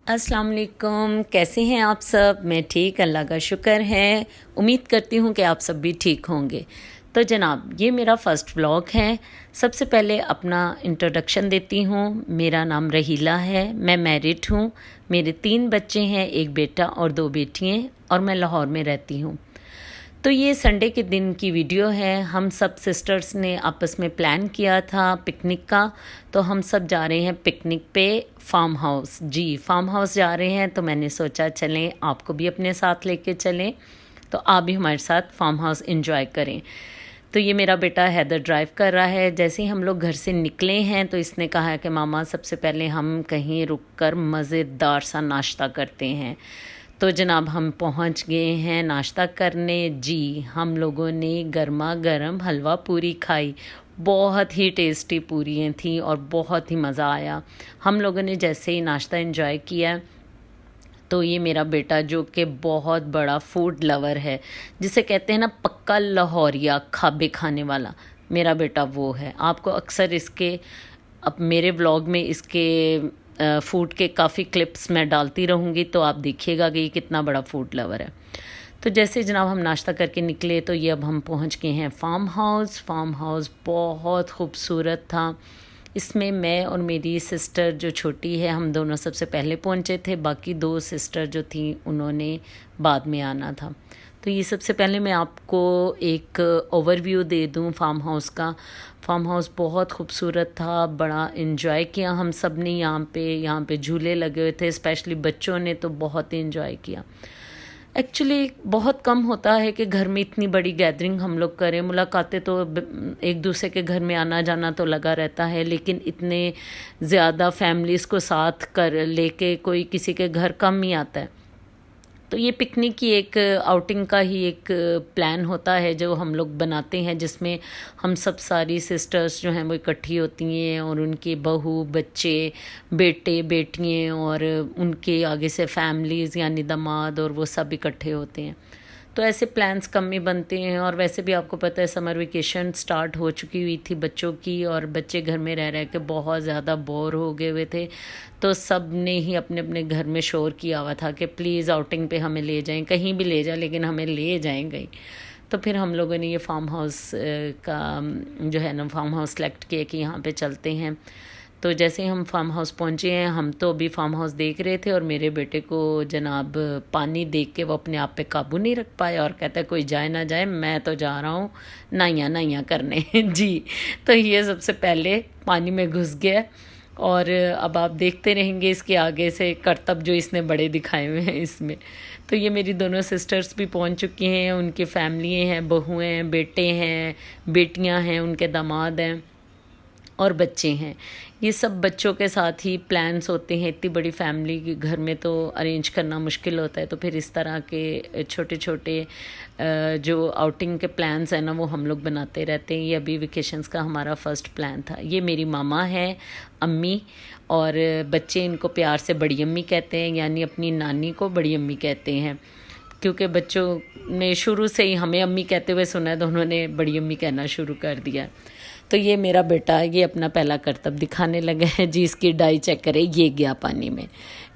अस्सलाम वालेकुम, कैसे हैं आप सब। मैं ठीक, अल्लाह का शुक्र है। उम्मीद करती हूँ कि आप सब भी ठीक होंगे। तो जनाब, ये मेरा फ़र्स्ट व्लॉग है। सबसे पहले अपना इंट्रोडक्शन देती हूँ। मेरा नाम रहीला है, मैं मैरिड हूँ। मेरे 3 बच्चे हैं, एक बेटा और 2 बेटियाँ, और मैं लाहौर में रहती हूँ। तो ये संडे के दिन की वीडियो है। हम सब सिस्टर्स ने आपस में प्लान किया था पिकनिक का, तो हम सब जा रहे हैं पिकनिक पे फार्म हाउस। जी, फार्म हाउस जा रहे हैं, तो मैंने सोचा चलें आपको भी अपने साथ लेके चलें, तो आप भी हमारे साथ फार्म हाउस एंजॉय करें। तो ये मेरा बेटा हैदर ड्राइव कर रहा है। जैसे ही हम लोग घर से निकले हैं तो इसने कहा है कि मामा सबसे पहले हम कहीं रुक कर मज़ेदार सा नाश्ता करते हैं। तो जनाब हम पहुंच गए हैं नाश्ता करने। जी, हम लोगों ने गर्मा गर्म हलवा पूरी खाई। बहुत ही टेस्टी पूरियाँ थी और बहुत ही मज़ा आया। हम लोगों ने जैसे ही नाश्ता एंजॉय किया, तो ये मेरा बेटा जो कि बहुत बड़ा फूड लवर है, जिसे कहते हैं ना पक्का लाहौरिया खाबे खाने वाला, मेरा बेटा वो है। आपको अक्सर इसके अब मेरे व्लॉग में इसके फूड के काफ़ी क्लिप्स मैं डालती रहूँगी, तो आप देखिएगा कि ये कितना बड़ा फूड लवर है। तो जैसे जनाब हम नाश्ता करके निकले, तो ये अब हम पहुँच गए हैं फार्म हाउस। फार्म हाउस बहुत खूबसूरत था। इसमें मैं और मेरी सिस्टर जो छोटी है, हम दोनों सबसे पहले पहुँचे थे। बाकी 2 सिस्टर जो थी उन्होंने बाद में आना था। तो ये सबसे पहले मैं आपको एक ओवरव्यू दे दूं फार्म हाउस का। फार्म हाउस बहुत खूबसूरत था, बड़ा इन्जॉय किया हम सब ने। यहाँ पे झूले लगे हुए थे, स्पेशली बच्चों ने तो बहुत ही इन्जॉय किया। एक्चुअली बहुत कम होता है कि घर में इतनी बड़ी गैदरिंग हम लोग करें। मुलाकातें तो एक दूसरे के घर में आना जाना तो लगा रहता है, लेकिन इतने ज़्यादा फैमिलीज़ को साथ कर लेके कोई किसी के घर कम ही आता है। तो ये पिकनिक की एक आउटिंग का ही एक प्लान होता है जो हम लोग बनाते हैं, जिसमें हम सब सारी सिस्टर्स जो हैं वो इकट्ठी होती हैं, और उनके बहू बच्चे बेटे बेटियाँ और उनके आगे से फैमिलीज़ यानी दामाद और वो सब इकट्ठे होते हैं। तो ऐसे प्लान्स कम ही बनते हैं। और वैसे भी आपको पता है समर वेकेशन स्टार्ट हो चुकी हुई थी बच्चों की, और बच्चे घर में रह के बहुत ज़्यादा बोर हो गए हुए थे। तो सब ने ही अपने अपने घर में शोर किया हुआ था कि प्लीज़ आउटिंग पे हमें ले जाएं, कहीं भी ले जाएं लेकिन हमें ले जाएंगे। तो फिर हम लोगों ने ये फार्म हाउस का जो है ना फार्म हाउस सेलेक्ट किया कि यहाँ पे चलते हैं। तो जैसे हम फार्म हाउस पहुँचे हैं, हम तो अभी फार्म हाउस देख रहे थे, और मेरे बेटे को जनाब पानी देख के वो अपने आप पे काबू नहीं रख पाया और कहता है कोई जाए ना जाए, मैं तो जा रहा हूँ नहाइयाँ करने। जी, तो ये सबसे पहले पानी में घुस गया, और अब आप देखते रहेंगे इसके आगे से करतब जो इसने बड़े दिखाए हुए हैं इसमें। तो ये मेरी दोनों सिस्टर्स भी पहुंच चुकी हैं, उनकी फैमिली हैं, बहुएँ हैं, बेटे हैं, बेटियां हैं, उनके दामाद हैं और बच्चे हैं। ये सब बच्चों के साथ ही प्लान्स होते हैं। इतनी बड़ी फैमिली के घर में तो अरेंज करना मुश्किल होता है, तो फिर इस तरह के छोटे छोटे जो आउटिंग के प्लान्स हैं ना वो हम लोग बनाते रहते हैं। ये अभी वेकेशंस का हमारा फर्स्ट प्लान था। ये मेरी मामा है, अम्मी, और बच्चे इनको प्यार से बड़ी अम्मी कहते हैं, यानी अपनी नानी को बड़ी अम्मी कहते हैं, क्योंकि बच्चों ने शुरू से ही हमें अम्मी कहते हुए सुना है, तो उन्होंने बड़ी अम्मी कहना शुरू कर दिया। तो ये मेरा बेटा ये अपना पहला करतब दिखाने लगा है। जी, इसकी डाई चेक करें, ये गया पानी में।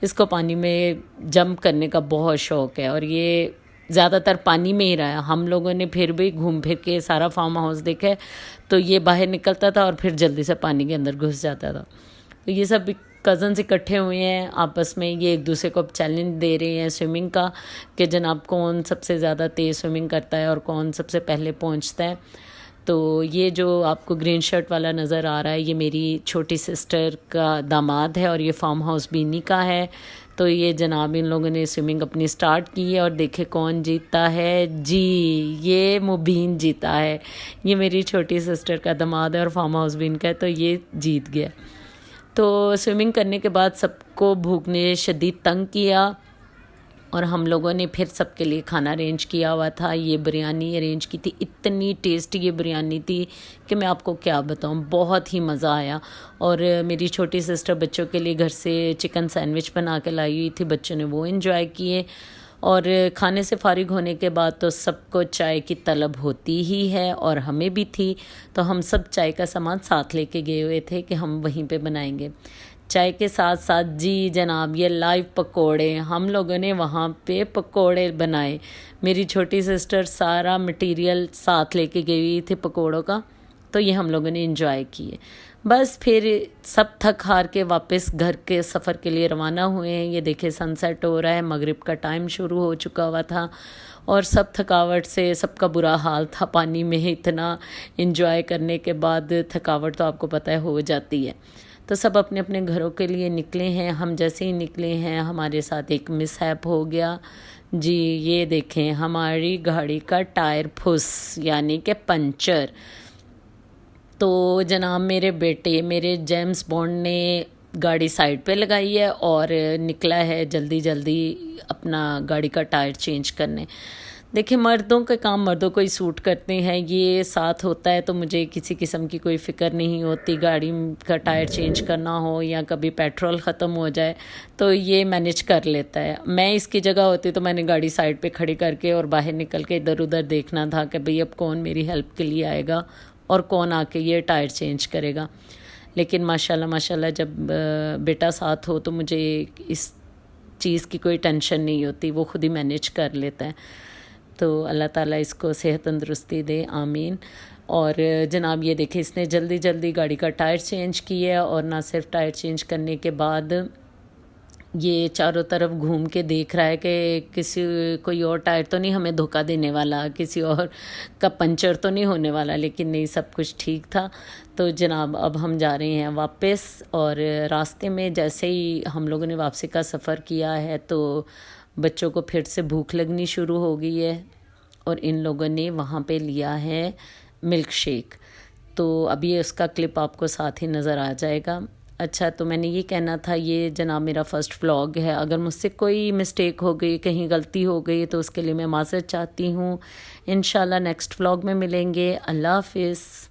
इसको पानी में जंप करने का बहुत शौक़ है, और ये ज़्यादातर पानी में ही रहा। हम लोगों ने फिर भी घूम फिर के सारा फार्म हाउस देखा, तो ये बाहर निकलता था और फिर जल्दी से पानी के अंदर घुस जाता था। तो ये सब कज़न्स इकट्ठे हुए हैं आपस में, ये एक दूसरे को अब चैलेंज दे रहे हैं स्विमिंग का कि जनाब कौन सबसे ज़्यादा तेज़ स्विमिंग करता है और कौन सबसे पहले पहुंचता है। तो ये जो आपको ग्रीन शर्ट वाला नज़र आ रहा है, ये मेरी छोटी सिस्टर का दामाद है, और ये फार्म हाउस बीनी का है। तो ये जनाब इन लोगों ने स्विमिंग अपनी स्टार्ट की है, और देखे कौन जीतता है। जी, ये मुबीन जीता है। ये मेरी छोटी सिस्टर का दामाद है और फार्म हाउस बीन का है, तो ये जीत गया। तो स्विमिंग करने के बाद सबको भूख ने शदीद तंग किया, और हम लोगों ने फिर सबके लिए खाना अरेंज किया हुआ था। ये बिरयानी अरेंज की थी, इतनी टेस्टी ये बिरयानी थी कि मैं आपको क्या बताऊं, बहुत ही मज़ा आया। और मेरी छोटी सिस्टर बच्चों के लिए घर से चिकन सैंडविच बना के लाई हुई थी, बच्चों ने वो एंजॉय किए। और खाने से फारिग होने के बाद तो सबको चाय की तलब होती ही है, और हमें भी थी। तो हम सब चाय का सामान साथ लेके गए हुए थे कि हम वहीं पे बनाएंगे। चाय के साथ साथ जी जनाब ये लाइव पकोड़े हम लोगों ने वहाँ पे पकोड़े बनाए। मेरी छोटी सिस्टर सारा मटेरियल साथ लेके गई हुई थी पकोड़ों का, तो ये हम लोगों ने एंजॉय किए। बस फिर सब थक हार के वापस घर के सफ़र के लिए रवाना हुए हैं। ये देखिए सनसेट हो रहा है, मगरिब का टाइम शुरू हो चुका हुआ था और सब थकावट से सबका बुरा हाल था। पानी में इतना एंजॉय करने के बाद थकावट तो आपको पता है हो जाती है। तो सब अपने अपने घरों के लिए निकले हैं। हम जैसे ही निकले हैं हमारे साथ एक मिसहैप हो गया जी। ये देखें हमारी गाड़ी का टायर फुस यानी कि पंचर। तो जनाब मेरे बेटे मेरे जेम्स बॉन्ड ने गाड़ी साइड पे लगाई है और निकला है जल्दी जल्दी अपना गाड़ी का टायर चेंज करने। देखिए मर्दों का काम मर्दों को ही सूट करते हैं, ये साथ होता है तो मुझे किसी किस्म की कोई फ़िक्र नहीं होती। गाड़ी का टायर चेंज करना हो या कभी पेट्रोल ख़त्म हो जाए तो ये मैनेज कर लेता है। मैं इसकी जगह होती तो मैंने गाड़ी साइड पे खड़ी करके और बाहर निकल के इधर उधर देखना था कि भाई अब कौन मेरी हेल्प के लिए आएगा और कौन आके ये टायर चेंज करेगा। लेकिन माशाल्लाह माशाल्लाह जब बेटा साथ हो तो मुझे इस चीज़ की कोई टेंशन नहीं होती, वो खुद ही मैनेज कर लेता है। तो अल्लाह ताला इसको सेहत तंदुरुस्ती दे, आमीन। और जनाब ये देखिए इसने जल्दी जल्दी गाड़ी का टायर चेंज किया और ना सिर्फ टायर चेंज करने के बाद ये चारों तरफ घूम के देख रहा है कि किसी कोई और टायर तो नहीं हमें धोखा देने वाला, किसी और का पंचर तो नहीं होने वाला। लेकिन नहीं, सब कुछ ठीक था। तो जनाब अब हम जा रहे हैं वापस और रास्ते में जैसे ही हम लोगों ने वापसी का सफ़र किया है तो बच्चों को फिर से भूख लगनी शुरू हो गई है और इन लोगों ने वहाँ पे लिया है मिल्क शेक। तो अभी उसका क्लिप आपको साथ ही नज़र आ जाएगा। अच्छा, तो मैंने ये कहना था, ये जनाब मेरा फ़र्स्ट व्लॉग है। अगर मुझसे कोई मिस्टेक हो गई, कहीं गलती हो गई तो उसके लिए मैं माज़रत चाहती हूँ। इंशाल्लाह नेक्स्ट व्लॉग में मिलेंगे। अल्लाह हाफ़िज़।